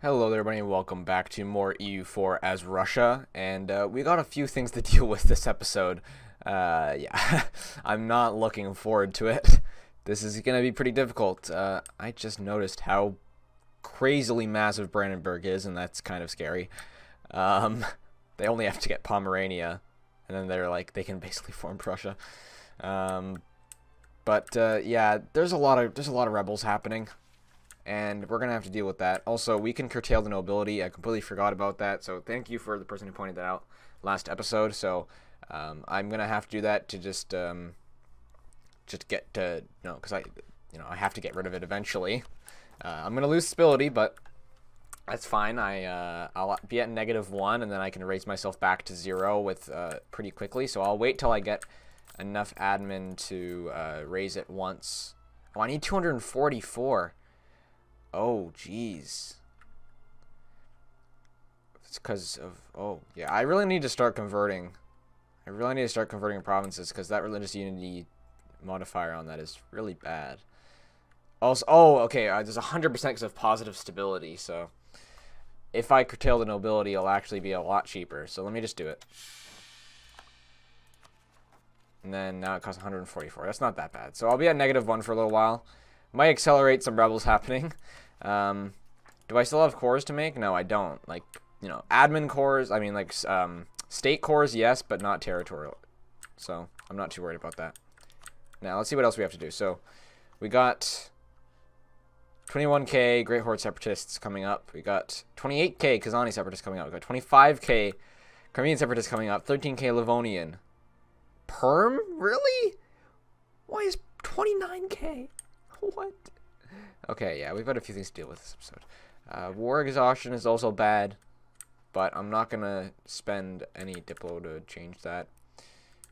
Hello there everybody and welcome back to more EU4 as Russia, and we got a few things to deal with this episode. Yeah, I'm not looking forward to it. This is going to be pretty difficult. I just noticed how crazily massive Brandenburg is, and that's kind of scary. They only have to get Pomerania, and then they can basically form Prussia. Yeah, there's a lot of rebels happening. And we're gonna have to deal with that. Also, we can curtail the nobility. I completely forgot about that, so thank you for the person who pointed that out last episode. So I'm gonna have to do that to just get to because I have to get rid of it eventually. I'm gonna lose stability, but that's fine. I'll be at -1, and then I can raise myself back to 0 with pretty quickly. So I'll wait till I get enough admin to raise it once. Oh, I need 244. Oh, jeez. It's because of... Oh, yeah. I really need to start converting. I really need to start converting provinces because that religious unity modifier on that is really bad. Also, oh, okay. There's 100% because of positive stability. So if I curtail the nobility, it'll actually be a lot cheaper. So let me just do it. And then now it costs 144. That's not that bad. So I'll be at -1 for a little while. Might accelerate some rebels happening. Do I still have cores to make? No, I don't. Like, admin cores, I mean, like, state cores, yes, but not territorial. So, I'm not too worried about that. Now, let's see what else we have to do. So, we got 21k Great Horde Separatists coming up. We got 28k Kazani Separatists coming up. We got 25k Crimean Separatists coming up. 13k Livonian. Perm? Really? Why is 29k? What? Okay, yeah, we've got a few things to deal with this episode. War exhaustion is also bad, but I'm not going to spend any Diplo to change that.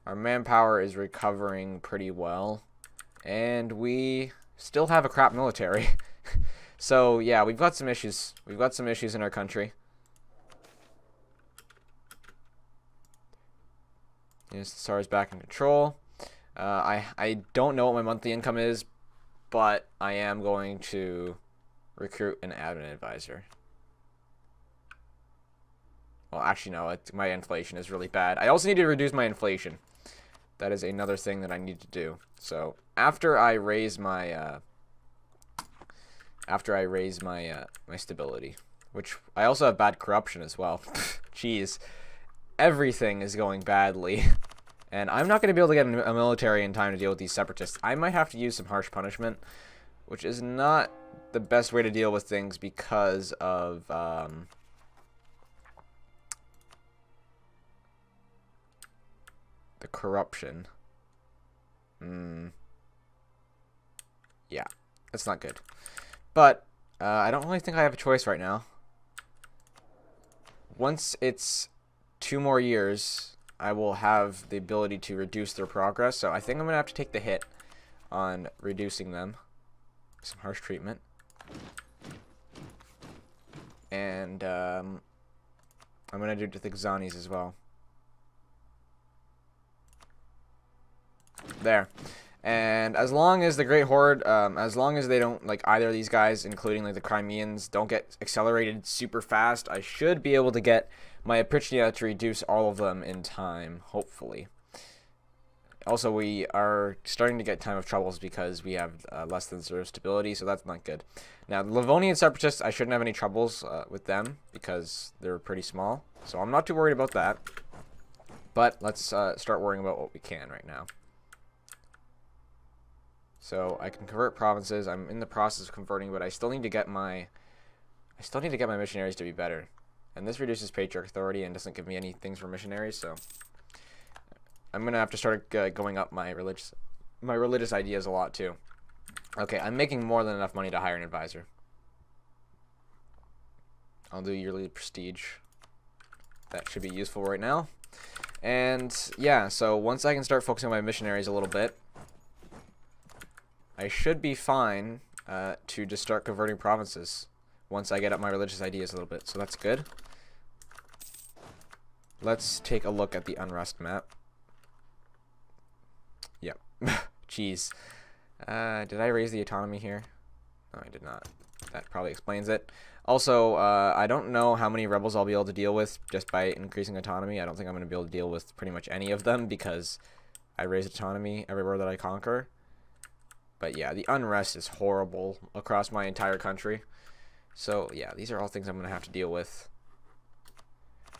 Our manpower is recovering pretty well, and we still have a crap military. So, yeah, we've got some issues. We've got some issues in our country. Yes, the Tsar is back in control. I don't know what my monthly income is, but I am going to recruit an admin advisor. Well, actually, no. My inflation is really bad. I also need to reduce my inflation. That is another thing that I need to do. So after I raise my my stability, which I also have bad corruption as well. Jeez, everything is going badly. And I'm not going to be able to get a military in time to deal with these separatists. I might have to use some harsh punishment, which is not the best way to deal with things because of the corruption. Yeah, that's not good. But I don't really think I have a choice right now. Once it's 2 more years, I will have the ability to reduce their progress. So I think I'm going to have to take the hit on reducing them. Some harsh treatment. And I'm going to do it with the Xanis as well. There. And as long as the Great Horde, as long as they don't, like, either of these guys, including, like, the Crimeans, don't get accelerated super fast, I should be able to get my Oprichnina to reduce all of them in time, hopefully. Also, we are starting to get time of troubles because we have less than 0 stability, so that's not good. Now, the Livonian Separatists, I shouldn't have any troubles with them because they're pretty small, so I'm not too worried about that. But let's start worrying about what we can right now. So I can convert provinces. I'm in the process of converting, but I still need to get my missionaries to be better. And this reduces patriarch authority and doesn't give me any things for missionaries, so I'm gonna have to start going up my religious ideas a lot too. Okay, I'm making more than enough money to hire an advisor. I'll do yearly prestige. That should be useful right now. And yeah, so once I can start focusing on my missionaries a little bit, I should be fine to just start converting provinces once I get up my religious ideas a little bit. So that's good. Let's take a look at the unrest map. Yep. Jeez. Did I raise the autonomy here? No, I did not. That probably explains it. Also, I don't know how many rebels I'll be able to deal with just by increasing autonomy. I don't think I'm going to be able to deal with pretty much any of them because I raise autonomy everywhere that I conquer. But yeah, the unrest is horrible across my entire country. So yeah, these are all things I'm going to have to deal with.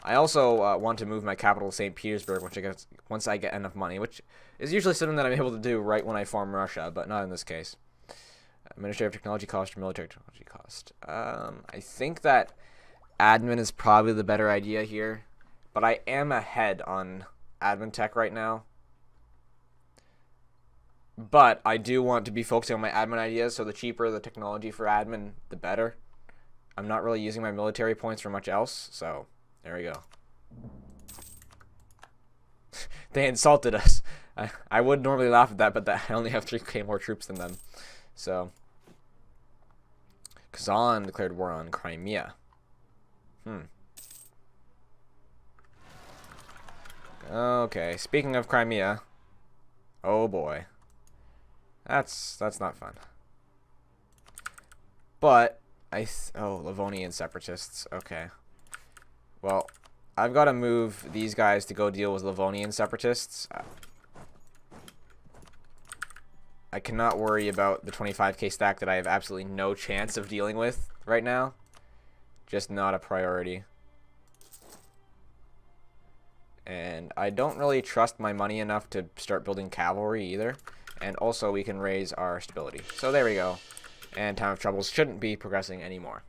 I also want to move my capital to St. Petersburg once I get enough money, which is usually something that I'm able to do right when I farm Russia, but not in this case. Administrative technology cost or military technology cost. I think that admin is probably the better idea here, but I am ahead on admin tech right now. But I do want to be focusing on my admin ideas, so the cheaper the technology for admin, the better. I'm not really using my military points for much else, so there we go. They insulted us. I would normally laugh at that, but I only have 3k more troops than them. So, Kazan declared war on Crimea. Okay, speaking of Crimea, oh boy, that's not fun. But Livonian separatists. Okay, well, I've got to move these guys to go deal with Livonian separatists. I cannot worry about the 25k stack that I have absolutely no chance of dealing with right now. Just not a priority. And I don't really trust my money enough to start building cavalry either. And also we can raise our stability. So there we go. And Time of Troubles shouldn't be progressing anymore.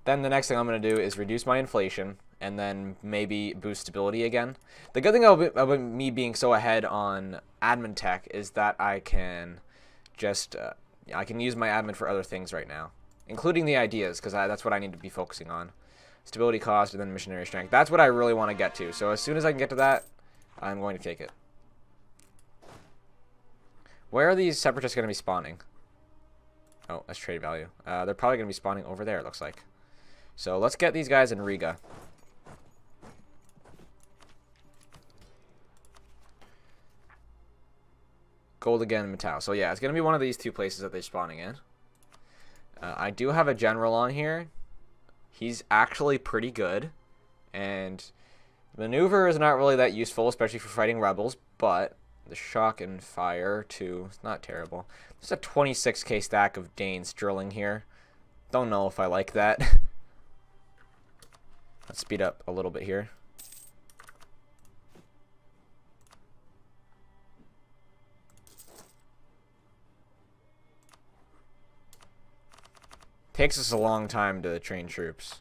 Then the next thing I'm going to do is reduce my inflation and then maybe boost stability again. The good thing about me being so ahead on admin tech is that I can just I can use my admin for other things right now, including the ideas, because that's what I need to be focusing on. Stability cost and then missionary strength. That's what I really want to get to. So as soon as I can get to that, I'm going to take it. Where are these separatists going to be spawning? Oh, that's trade value. They're probably going to be spawning over there, it looks like. So let's get these guys in Riga. Gold again and Matau. So yeah, it's going to be one of these two places that they're spawning in. I do have a general on here. He's actually pretty good. And maneuver is not really that useful, especially for fighting rebels. But the shock and fire, too, it's not terrible. There's a 26k stack of Danes drilling here. Don't know if I like that. Let's speed up a little bit here. Takes us a long time to train troops.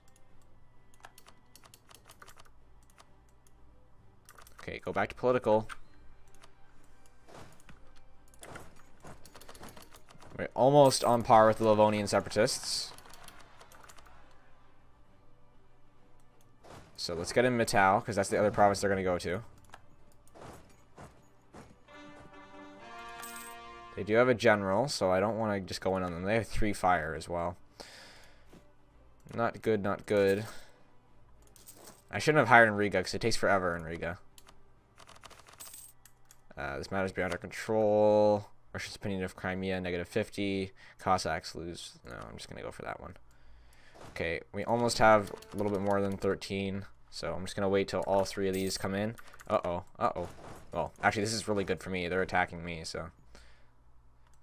Okay, go back to political. We're almost on par with the Livonian separatists. So let's get in Matau, because that's the other province they're going to go to. They do have a general, so I don't want to just go in on them. They have 3 fire as well. Not good, not good. I shouldn't have hired in Riga, because it takes forever in Riga. This matters beyond our control. Russia's opinion of Crimea, -50. Cossacks lose. No, I'm just going to go for that one. Okay, we almost have a little bit more than 13. So I'm just going to wait till all 3 of these come in. Uh-oh, uh-oh. Well, actually, this is really good for me. They're attacking me, so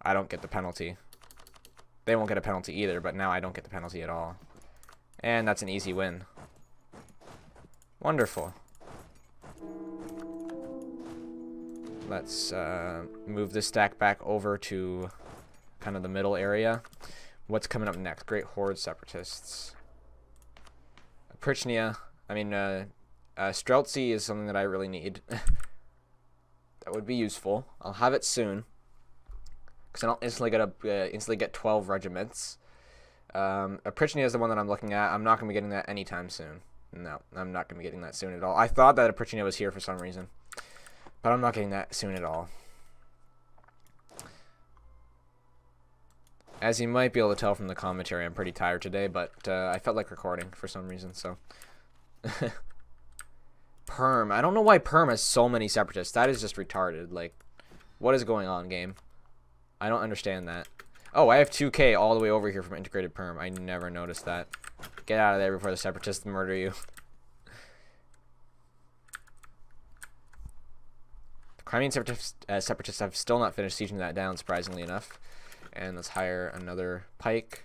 I don't get the penalty. They won't get a penalty either, but now I don't get the penalty at all. And that's an easy win. Wonderful. Let's move this stack back over to kind of the middle area. What's coming up next? Great Horde Separatists. Prychnia. I mean, Streltsy is something that I really need. That would be useful. I'll have it soon. Because then I'll instantly get 12 regiments. Prychnia is the one that I'm looking at. I'm not going to be getting that anytime soon. No, I'm not going to be getting that soon at all. I thought that Prychnia was here for some reason. But I'm not getting that soon at all. As you might be able to tell from the commentary, I'm pretty tired today, but I felt like recording for some reason, so. Perm. I don't know why Perm has so many separatists. That is just retarded. Like, what is going on, game? I don't understand that. Oh, I have 2K all the way over here from integrated perm. I never noticed that. Get out of there before the separatists murder you. The Crimean separatists have still not finished sieging that down, surprisingly enough. And let's hire another pike.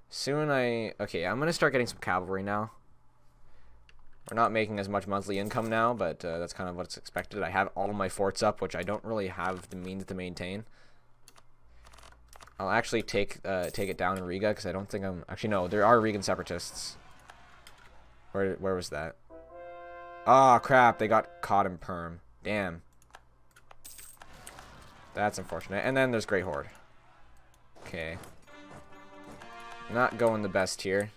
Soon okay, I'm going to start getting some cavalry now. We're not making as much monthly income now, but that's kind of what's expected. I have all of my forts up, which I don't really have the means to maintain. I'll actually take it down in Riga, because I don't think I'm... Actually, no, there are Rigan separatists. Where was that? Oh, crap, they got caught in perm. Damn. That's unfortunate. And then there's Great Horde. Okay. Not going the best here.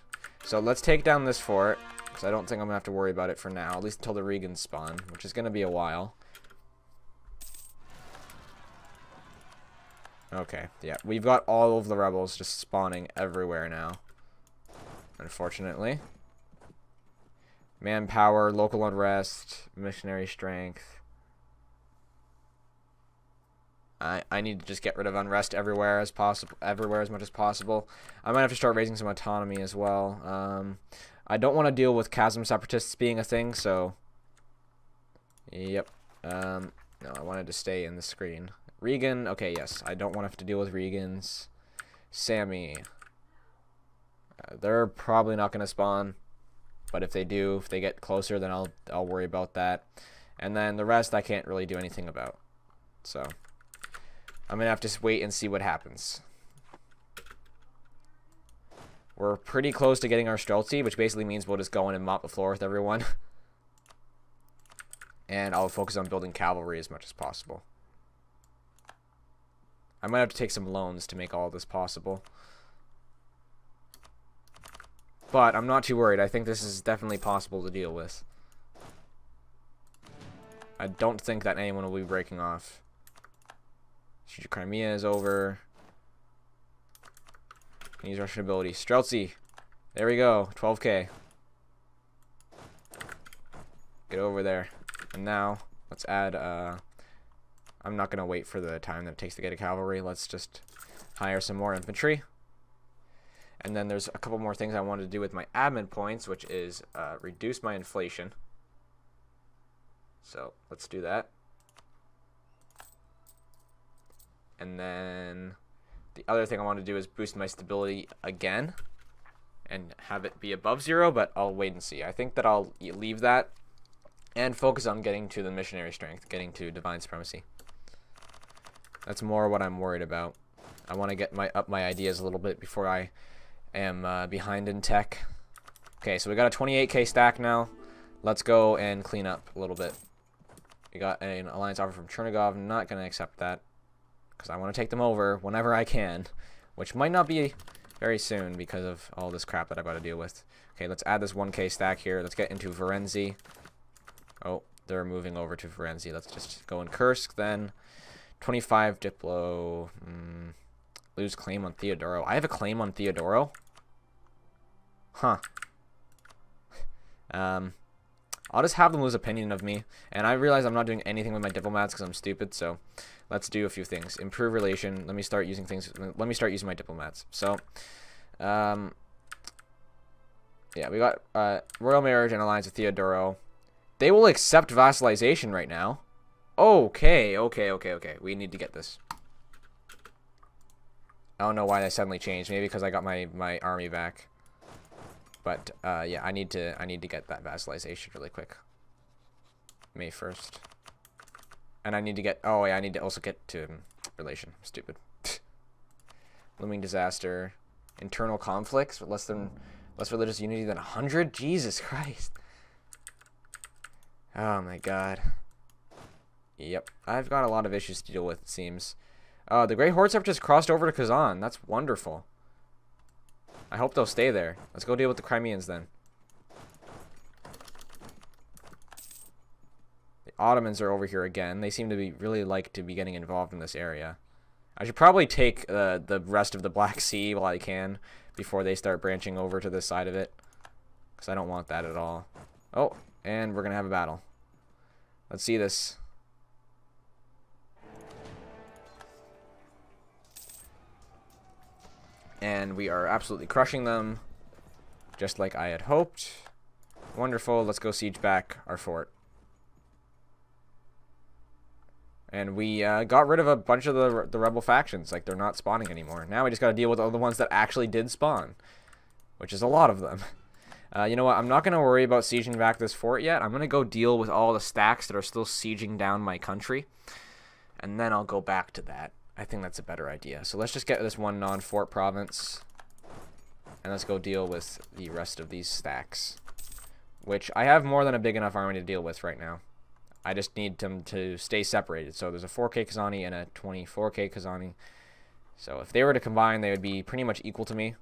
So let's take down this fort. Because I don't think I'm going to have to worry about it for now. At least until the Regans spawn. Which is going to be a while. Okay. Yeah. We've got all of the rebels just spawning everywhere now. Unfortunately. Manpower, local unrest, missionary strength. I need to just get rid of unrest everywhere as possible, as much as possible. I might have to start raising some autonomy as well. I don't want to deal with chasm separatists being a thing, so yep. No, I wanted to stay in the screen. Regan, okay, yes. I don't want to have to deal with Regans. Sammy. They're probably not going to spawn, but if they do, if they get closer, then I'll worry about that. And then the rest I can't really do anything about. So I'm going to have to just wait and see what happens. We're pretty close to getting our Streltsy, which basically means we'll just go in and mop the floor with everyone. And I'll focus on building cavalry as much as possible. I might have to take some loans to make all this possible. But I'm not too worried. I think this is definitely possible to deal with. I don't think that anyone will be breaking off. Siege of Crimea is over. Use Russian ability. Streltsy. There we go. 12k. Get over there. And now, let's add, I'm not going to wait for the time that it takes to get a cavalry. Let's just hire some more infantry. And then there's a couple more things I wanted to do with my admin points, which is reduce my inflation. So, let's do that. And then the other thing I want to do is boost my stability again and have it be above 0, but I'll wait and see. I think that I'll leave that and focus on getting to the missionary strength, getting to divine supremacy. That's more what I'm worried about. I want to get up my ideas a little bit before I am behind in tech. Okay, so we got a 28k stack now. Let's go and clean up a little bit. We got an alliance offer from Chernigov. I'm not going to accept that, because I want to take them over whenever I can, which might not be very soon because of all this crap that I've got to deal with. Okay, let's add this 1k stack here. Let's get into Varenzi. Oh, they're moving over to Varenzi. Let's just go in Kursk then. 25 Diplo. Lose claim on Theodoro. I have a claim on Theodoro? Huh. I'll just have them lose opinion of me. And I realize I'm not doing anything with my diplomats because I'm stupid, so let's do a few things. Improve relation. Let me start using things. Let me start using my diplomats. So, yeah, we got royal marriage and alliance with Theodoro. They will accept vassalization right now. Okay. We need to get this. I don't know why that suddenly changed. Maybe because I got my army back. But yeah, I need to get that vassalization really quick. May 1st. And I need to get, oh yeah, I need to also get to relation. Stupid. Looming disaster. Internal conflicts with less religious unity than 100? Jesus Christ. Oh my god. Yep. I've got a lot of issues to deal with, it seems. The Great Hordes have just crossed over to Kazan. That's wonderful. I hope they'll stay there. Let's go deal with the Crimeans then. The Ottomans are over here again. They seem to be really like to be getting involved in this area. I should probably take the rest of the Black Sea while I can before they start branching over to this side of it, because I don't want that at all. Oh, and we're gonna have a battle. Let's see this. And we are absolutely crushing them, just like I had hoped. Wonderful. Let's go siege back our fort. And we got rid of a bunch of the rebel factions. Like, they're not spawning anymore. Now we just got to deal with all the ones that actually did spawn, which is a lot of them. You know what? I'm not going to worry about sieging back this fort yet. I'm going to go deal with all the stacks that are still sieging down my country, and then I'll go back to that. I think that's a better idea. So let's just get this one non-fort province, and let's go deal with the rest of these stacks, which I have more than a big enough army to deal with right now. I just need them to stay separated. So there's a 4K Kazani and a 24K Kazani. So if they were to combine, they would be pretty much equal to me,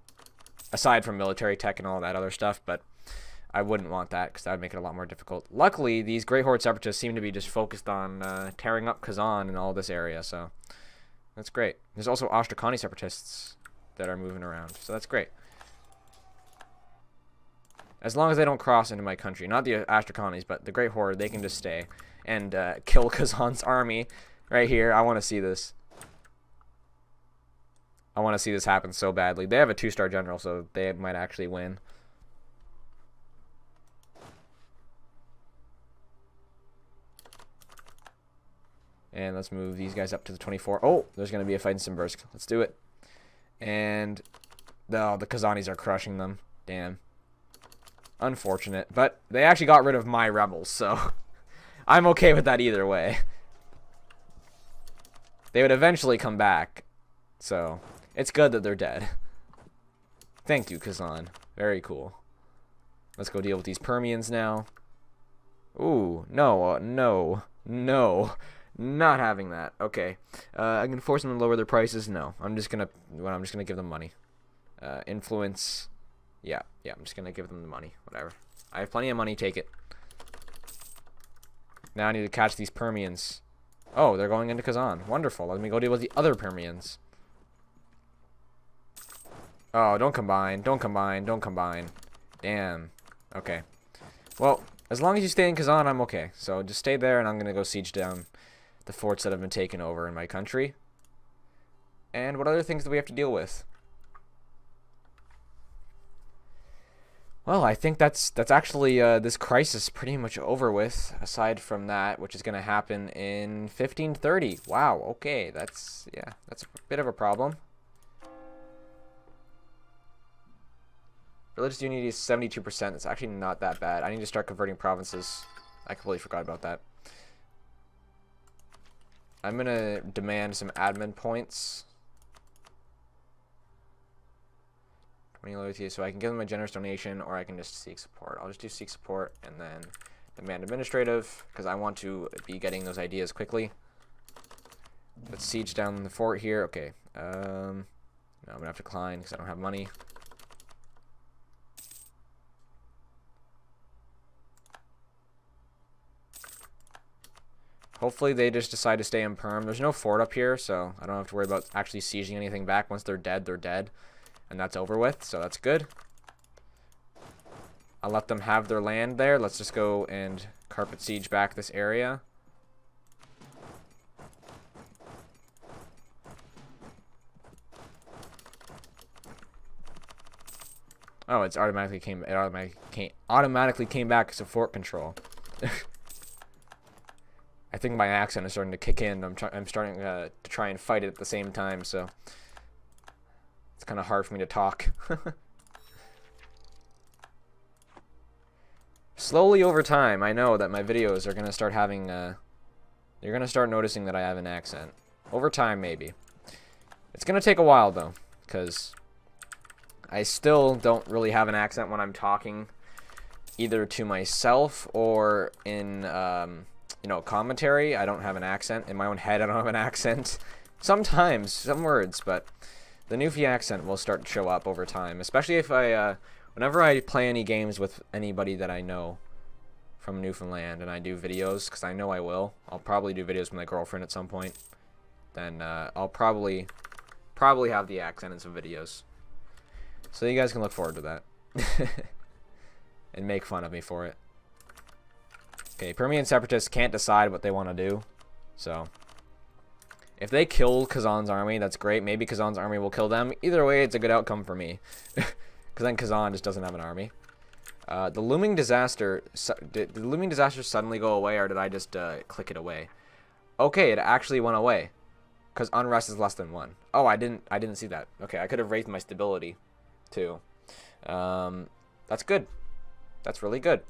aside from military tech and all that other stuff, but I wouldn't want that because that would make it a lot more difficult. Luckily, these Grey Horde separatists seem to be just focused on tearing up Kazan and all this area, so that's great. There's also Astrakani separatists that are moving around, so that's great. As long as they don't cross into my country. Not the Astrakanis, but the Great Horde, they can just stay and kill Kazan's army right here. I want to see this. I want to see this happen so badly. They have a 2-star general, so they might actually win. And let's move these guys up to the 24. Oh, there's going to be a fight in Simbursk. Let's do it. And the Kazanis are crushing them. Damn. Unfortunate. But they actually got rid of my rebels, so I'm okay with that either way. They would eventually come back, so it's good that they're dead. Thank you, Kazan. Very cool. Let's go deal with these Permians now. Ooh, no, no, no. Not having that. Okay. I'm gonna force them to lower their prices. No, I'm just gonna give them money. Influence. Yeah, I'm just gonna give them the money. Whatever. I have plenty of money. Take it. Now I need to catch these Permians. Oh, they're going into Kazan. Wonderful. Let me go deal with the other Permians. Oh, don't combine. Don't combine. Don't combine. Damn. Okay. Well, as long as you stay in Kazan, I'm okay. So just stay there, and I'm gonna go siege down the forts that have been taken over in my country. And what other things do we have to deal with? Well, I think that's actually this crisis pretty much over with, aside from that, which is going to happen in 1530. Wow, okay, that's a bit of a problem. Religious unity is 72%. It's actually not that bad. I need to start converting provinces. I completely forgot about that. I'm going to demand some admin points. 20 loyalty, so I can give them a generous donation, or I can just seek support. I'll just do seek support and then demand administrative, because I want to be getting those ideas quickly. Let's siege down the fort here. Okay. No, I'm gonna have to decline because I don't have money. Hopefully they just decide to stay in perm. There's no fort up here, so I don't have to worry about actually sieging anything back. Once they're dead, they're dead. And that's over with, so that's good. I'll let them have their land there. Let's just go and carpet siege back this area. Oh, it automatically came back as a fort control. I think my accent is starting to kick in. I'm starting to try and fight it at the same time, so it's kind of hard for me to talk. Slowly over time, I know that my videos are going to start having, you're going to start noticing that I have an accent. Over time, maybe. It's going to take a while, though, because I still don't really have an accent when I'm talking, either to myself or in, you know, commentary. I don't have an accent. In my own head, I don't have an accent. Sometimes, some words, but the Newfie accent will start to show up over time, especially if whenever I play any games with anybody that I know from Newfoundland and I do videos, because I know I will. I'll probably do videos with my girlfriend at some point. Then I'll probably have the accent in some videos. So you guys can look forward to that. And make fun of me for it. Okay, Permian separatists can't decide what they want to do. So If they kill Kazan's army, that's great. Maybe Kazan's army will kill them. Either way, it's a good outcome for me. Because then Kazan just doesn't have an army. The looming disaster... Did the looming disaster suddenly go away, or did I just click it away? Okay, it actually went away. Because unrest is less than 1. Oh, I didn't see that. Okay, I could have raised my stability, too. That's good. That's really good.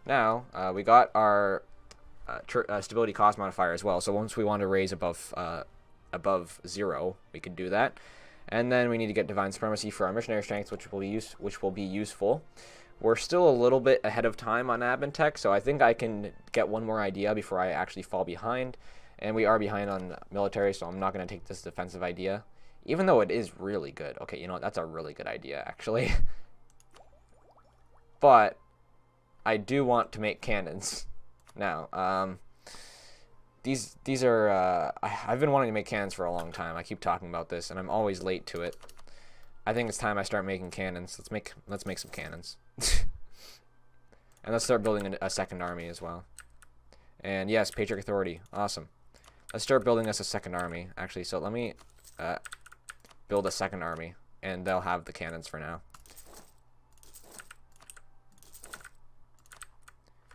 Now, we got our stability cost modifier as well. So once we want to raise above 0, we can do that. And then we need to get divine supremacy for our missionary strength, which will be useful. We're still a little bit ahead of time on admin tech, so I think I can get one more idea before I actually fall behind. And we are behind on military, so I'm not going to take this defensive idea, even though it is really good. Okay, you know what? That's a really good idea, actually. But I do want to make cannons now. These are I've been wanting to make cannons for a long time. I keep talking about this, and I'm always late to it. I think it's time I start making cannons. Let's make some cannons, and let's start building a second army as well. And yes, Patriarch Authority, awesome. Let's start building us a second army, actually. So let me build a second army, and they'll have the cannons for now.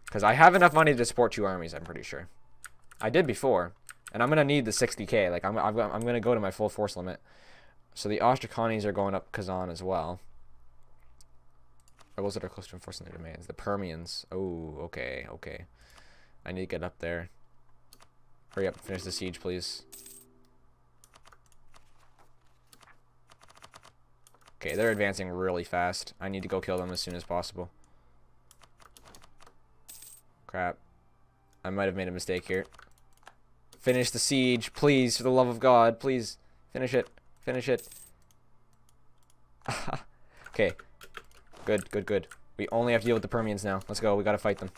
Because I have enough money to support 2 armies, I'm pretty sure. I did before, and I'm gonna need the 60k. Like I'm gonna go to my full force limit. So the Ostrakanis are going up Kazan as well. Rebels that are close to enforcing their demands. The Permians. Oh, okay, okay. I need to get up there. Hurry up and finish the siege, please. Okay, they're advancing really fast. I need to go kill them as soon as possible. Crap. I might have made a mistake here. Finish the siege, please, for the love of God. Please, finish it. Finish it. Okay. Good, good, good. We only have to deal with the Permians now. Let's go. We gotta fight them.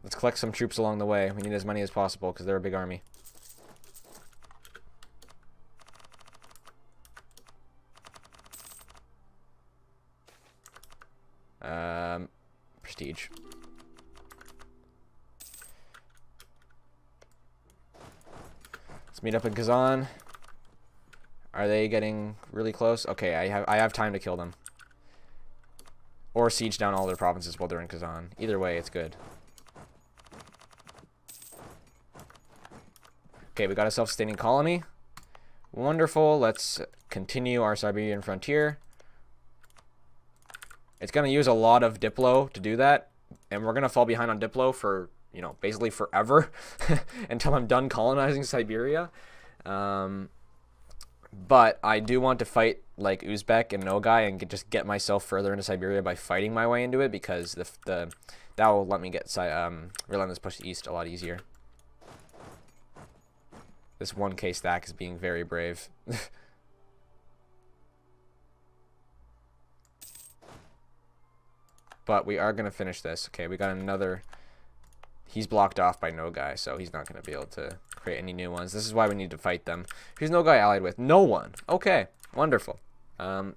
Let's collect some troops along the way. We need as many as possible because they're a big army. Prestige. Let's meet up in Kazan. Are they getting really close? Okay, I have time to kill them. Or siege down all their provinces while they're in Kazan. Either way, it's good. Okay, we got a self-sustaining colony. Wonderful. Let's continue our Siberian frontier. It's going to use a lot of Diplo to do that. And we're going to fall behind on Diplo for, you know, basically forever. Until I'm done colonizing Siberia. But I do want to fight like Uzbek and Nogai and just get myself further into Siberia by fighting my way into it. Because that will let me get Relentless Push East a lot easier. This 1k stack is being very brave. But we are going to finish this. Okay, we got another... He's blocked off by Nogai, so he's not going to be able to create any new ones. This is why we need to fight them. Who's Nogai allied with? No one. Okay, wonderful. The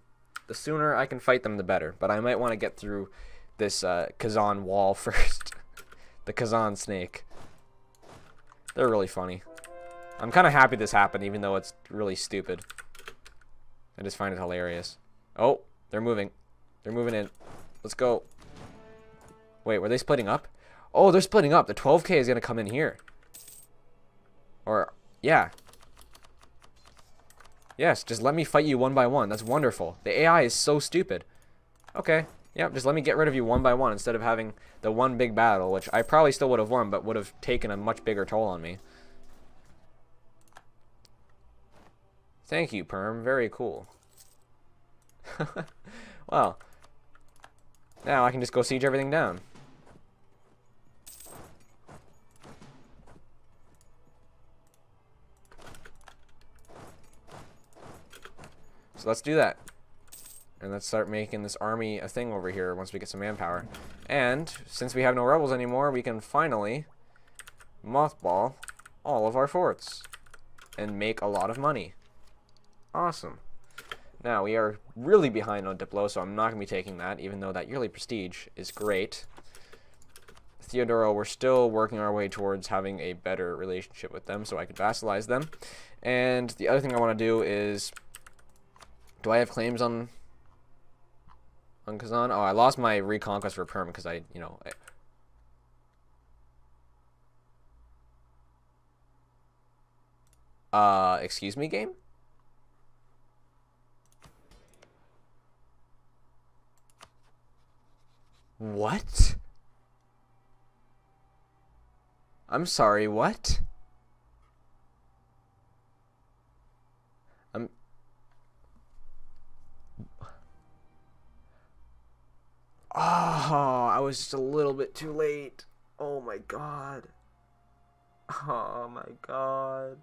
sooner I can fight them, the better. But I might want to get through this Kazan wall first. The Kazan snake. They're really funny. I'm kind of happy this happened, even though it's really stupid. I just find it hilarious. Oh, they're moving. They're moving in. Let's go. Wait, were they splitting up? Oh, they're splitting up. The 12k is going to come in here. Or, yeah. Yes, just let me fight you one by one. That's wonderful. The AI is so stupid. Okay. Yep, just let me get rid of you one by one instead of having the one big battle, which I probably still would have won, but would have taken a much bigger toll on me. Thank you, Perm. Very cool. Well, now I can just go siege everything down. So let's do that. And let's start making this army a thing over here once we get some manpower. And since we have no rebels anymore, we can finally mothball all of our forts and make a lot of money. Awesome. Now, we are really behind on Diplo, so I'm not going to be taking that, even though that yearly prestige is great. Theodoro, we're still working our way towards having a better relationship with them, so I could vassalize them. And the other thing I want to do is, do I have claims on Kazan? Oh, I lost my reconquest for Perm because excuse me, game? What? I'm sorry, what? Oh, I was just a little bit too late. Oh my god. Oh my god.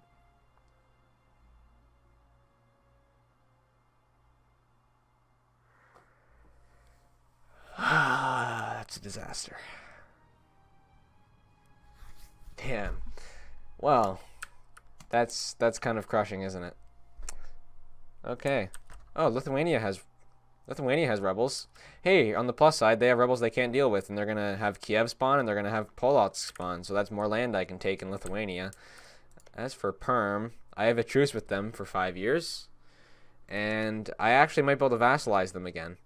That's a disaster. Damn. Well, that's kind of crushing, isn't it? Okay. Oh, Lithuania has rebels. Hey, on the plus side, they have rebels they can't deal with, and they're gonna have Kiev spawn, and they're gonna have Polotsk spawn, so that's more land I can take in Lithuania. As for Perm, I have a truce with them for 5 years, and I actually might be able to vassalize them again.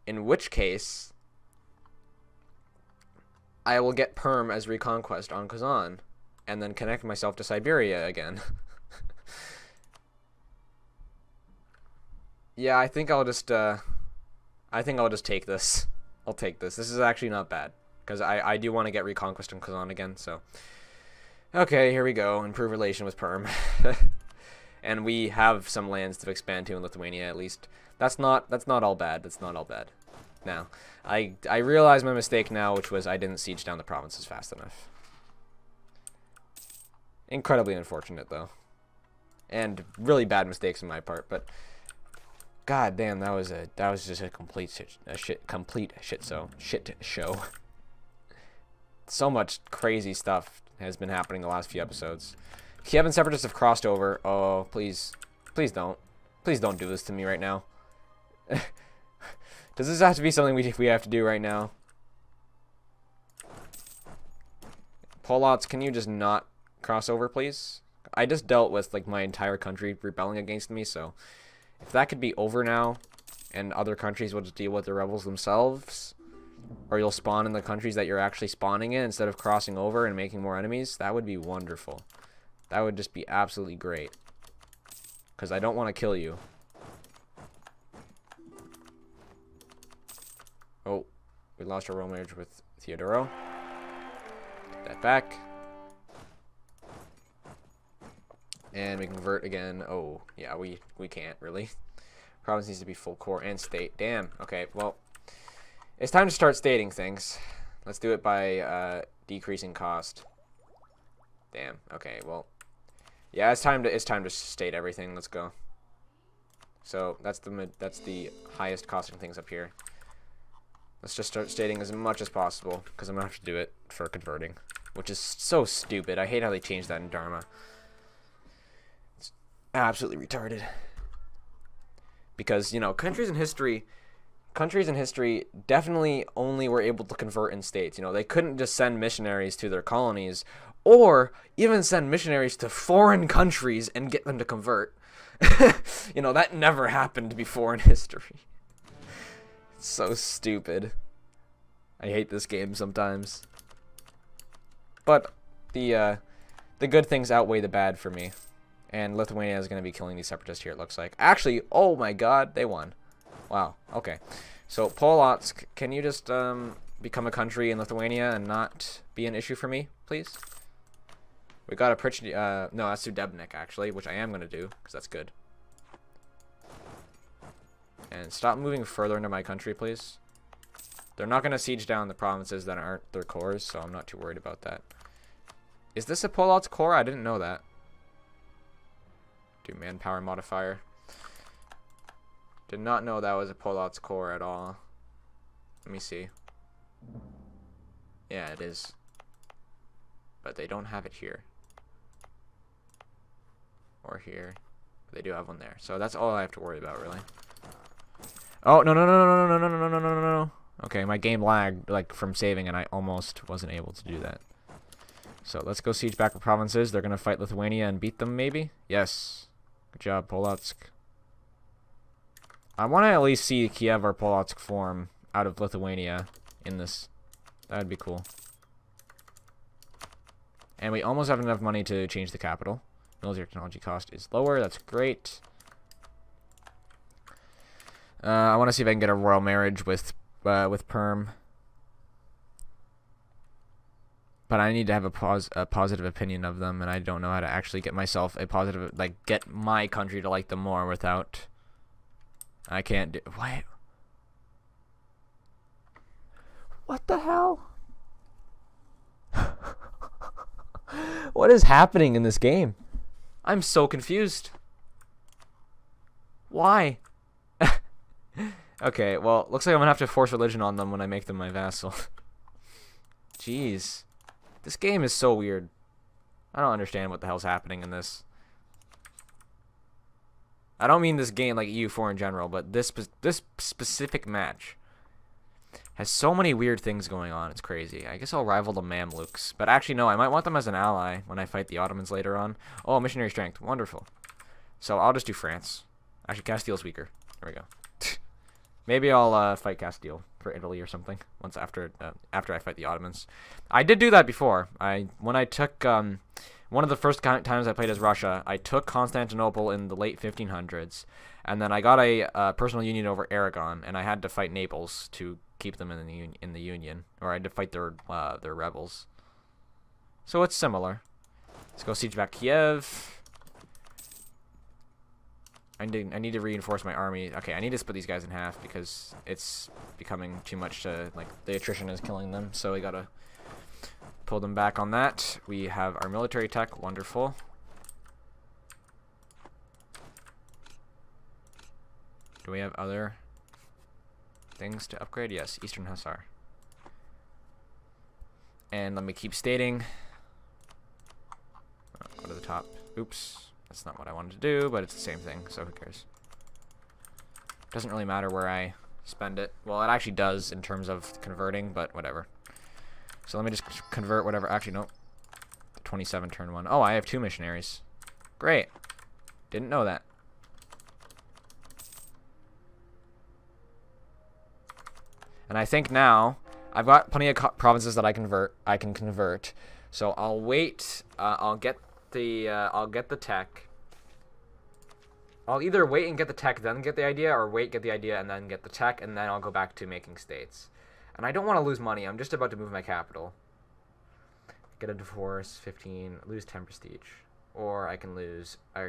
In which case, I will get Perm as reconquest on Kazan, and then connect myself to Siberia again. Yeah, I think I'll just take this. I'll take this. This is actually not bad, because I do want to get reconquest on Kazan again, so. Okay, here we go. Improve relation with Perm. And we have some lands to expand to in Lithuania, at least. That's not all bad. That's not all bad. Now, I realize my mistake now, which was I didn't siege down the provinces fast enough. Incredibly unfortunate, though. And really bad mistakes on my part, but god damn, that was just a complete shit show. So much crazy stuff has been happening the last few episodes. Kiev and Separatists have crossed over. Oh, please don't do this to me right now. Does this have to be something we have to do right now? Polotsk, can you just not cross over, please? I just dealt with like my entire country rebelling against me, so if that could be over now, and other countries will just deal with the rebels themselves, or you'll spawn in the countries that you're actually spawning in instead of crossing over and making more enemies, that would be wonderful. That would just be absolutely great. Because I don't want to kill you. Oh, we lost our Rome marriage with Theodoro. Take that back. And we convert again. Oh, yeah, we can't, really. Province needs to be full core and state. Damn. Okay, well, it's time to start stating things. Let's do it by decreasing cost. Damn. Okay, well, yeah, it's time to state everything. Let's go. So that's the highest costing things up here. Let's just start stating as much as possible, because I'm gonna have to do it for converting, which is so stupid. I hate how they changed that in Dharma. It's absolutely retarded. Because, you know, countries in history definitely only were able to convert in states. You know, they couldn't just send missionaries to their colonies, or even send missionaries to foreign countries and get them to convert. You know, that never happened before in history. It's so stupid. I hate this game sometimes. But the good things outweigh the bad for me. And Lithuania is going to be killing these separatists here, it looks like. Actually, oh my god, they won. Wow, okay. So, Polotsk, can you just become a country in Lithuania and not be an issue for me, please? We got a no, that's Sudebnik, actually, which I am going to do, because that's good. And stop moving further into my country, please. They're not going to siege down the provinces that aren't their cores, so I'm not too worried about that. Is this a Polotsk core? I didn't know that. Do manpower modifier. Did not know that was a Polotsk core at all. Let me see. Yeah, it is. But they don't have it here. Or here. But they do have one there. So that's all I have to worry about, really. Oh, no, no, no, no, no, no, no, no, no, no, no, no. Okay, my game lagged like from saving, and I almost wasn't able to do that. So let's go siege back the provinces. They're gonna fight Lithuania and beat them, maybe. Yes. Good job, Polotsk. I want to at least see Kiev or Polotsk form out of Lithuania in this. That would be cool. And we almost have enough money to change the capital. Military technology cost is lower. That's great. I want to see if I can get a royal marriage with Perm. But I need to have a positive opinion of them, and I don't know how to actually get myself a positive, like, get my country to like them more without. I can't do. What? What the hell? What is happening in this game? I'm so confused. Why? Okay, well, looks like I'm gonna have to force religion on them when I make them my vassal. Jeez. This game is so weird. I don't understand what the hell's happening in this. I don't mean this game like EU4 in general, but this specific match has so many weird things going on. It's crazy. I guess I'll rival the Mamluks. But actually, no, I might want them as an ally when I fight the Ottomans later on. Oh, missionary strength. Wonderful. So I'll just do France. Actually, Castile's weaker. There we go. Maybe I'll fight Castile for Italy or something once after I fight the Ottomans. I did do that before. When I took one of the first times I played as Russia, I took Constantinople in the late 1500s, and then I got a personal union over Aragon, and I had to fight Naples to keep them in the union, or I had to fight their rebels. So it's similar. Let's go siege back Kiev. I need to reinforce my army. Okay, I need to split these guys in half because it's becoming too much to, like, the attrition is killing them, so we gotta pull them back on that. We have our military tech. Wonderful. Do we have other things to upgrade? Yes, Eastern Hussar. And let me keep stating. Go to the top. Oops. That's not what I wanted to do, but it's the same thing, so who cares? Doesn't really matter where I spend it. Well, it actually does in terms of converting, but whatever. So let me just convert whatever. Actually, no. 27 turn 1. Oh, I have 2 missionaries. Great. Didn't know that. And I think now I've got plenty of provinces that I can convert. So I'll wait. I'll get the tech. I'll either wait and get the tech, then get the idea, or wait, get the idea, and then get the tech, and then I'll go back to making states. And I don't want to lose money. I'm just about to move my capital. Get a divorce, 15, lose 10 prestige. Or I can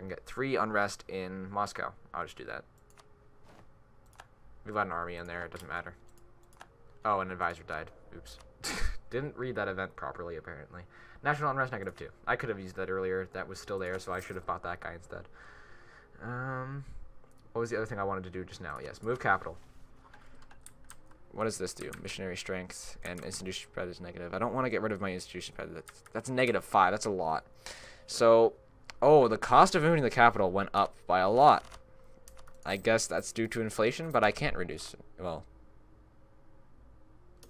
get 3 unrest in Moscow. I'll just do that. We've got an army in there. It doesn't matter. Oh, an advisor died. Oops. Didn't read that event properly, apparently. National unrest, -2. I could have used that earlier. That was still there, so I should have bought that guy instead. What was the other thing I wanted to do just now? Yes, move capital. What does this do? Missionary strength and institution spread is negative. I don't want to get rid of my institution spread. That's -5. That's a lot. So, oh, the cost of moving the capital went up by a lot. I guess that's due to inflation, but I can't reduce it. Well,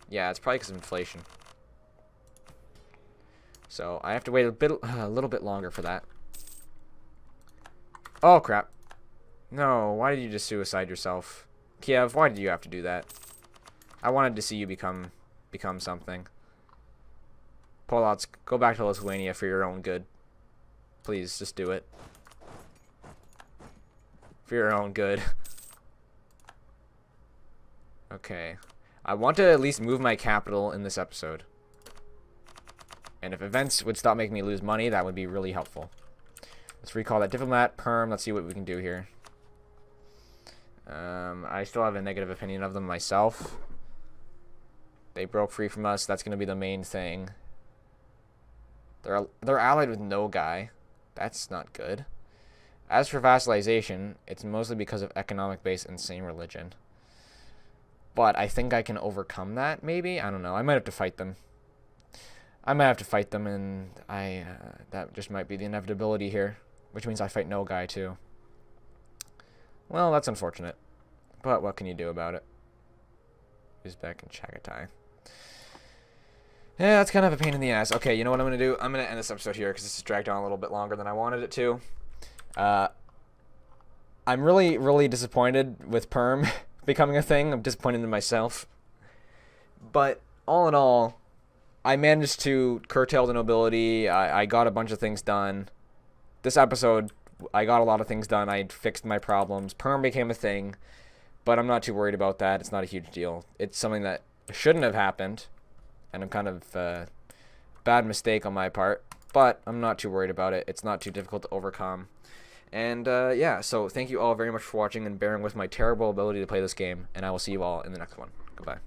yeah, it's probably because of inflation. So I have to wait a little bit longer for that. Oh crap! No, why did you just suicide yourself, Kiev? Why did you have to do that? I wanted to see you become something. Polotsk, go back to Lithuania for your own good. Please, just do it. For your own good. Okay. I want to at least move my capital in this episode. And if events would stop making me lose money, that would be really helpful. Let's recall that diplomat, perm. Let's see what we can do here. I still have a negative opinion of them myself. They broke free from us. That's going to be the main thing. They're allied with no guy. That's not good. As for vassalization, it's mostly because of economic base and same religion. But I think I can overcome that, maybe? I don't know. I might have to fight them. And that just might be the inevitability here. Which means I fight no guy, too. Well, that's unfortunate. But what can you do about it? Uzbek and Chagatai. Yeah, that's kind of a pain in the ass. Okay, you know what I'm going to do? I'm going to end this episode here because this has dragged on a little bit longer than I wanted it to. I'm really, really disappointed with Perm becoming a thing. I'm disappointed in myself. But all in all, I managed to curtail the nobility. I got a bunch of things done. This episode, I got a lot of things done. I fixed my problems. Perm became a thing, but I'm not too worried about that. It's not a huge deal. It's something that shouldn't have happened, and I'm kind of bad mistake on my part, but I'm not too worried about it. It's not too difficult to overcome. And yeah, so thank you all very much for watching and bearing with my terrible ability to play this game, and I will see you all in the next one. Goodbye.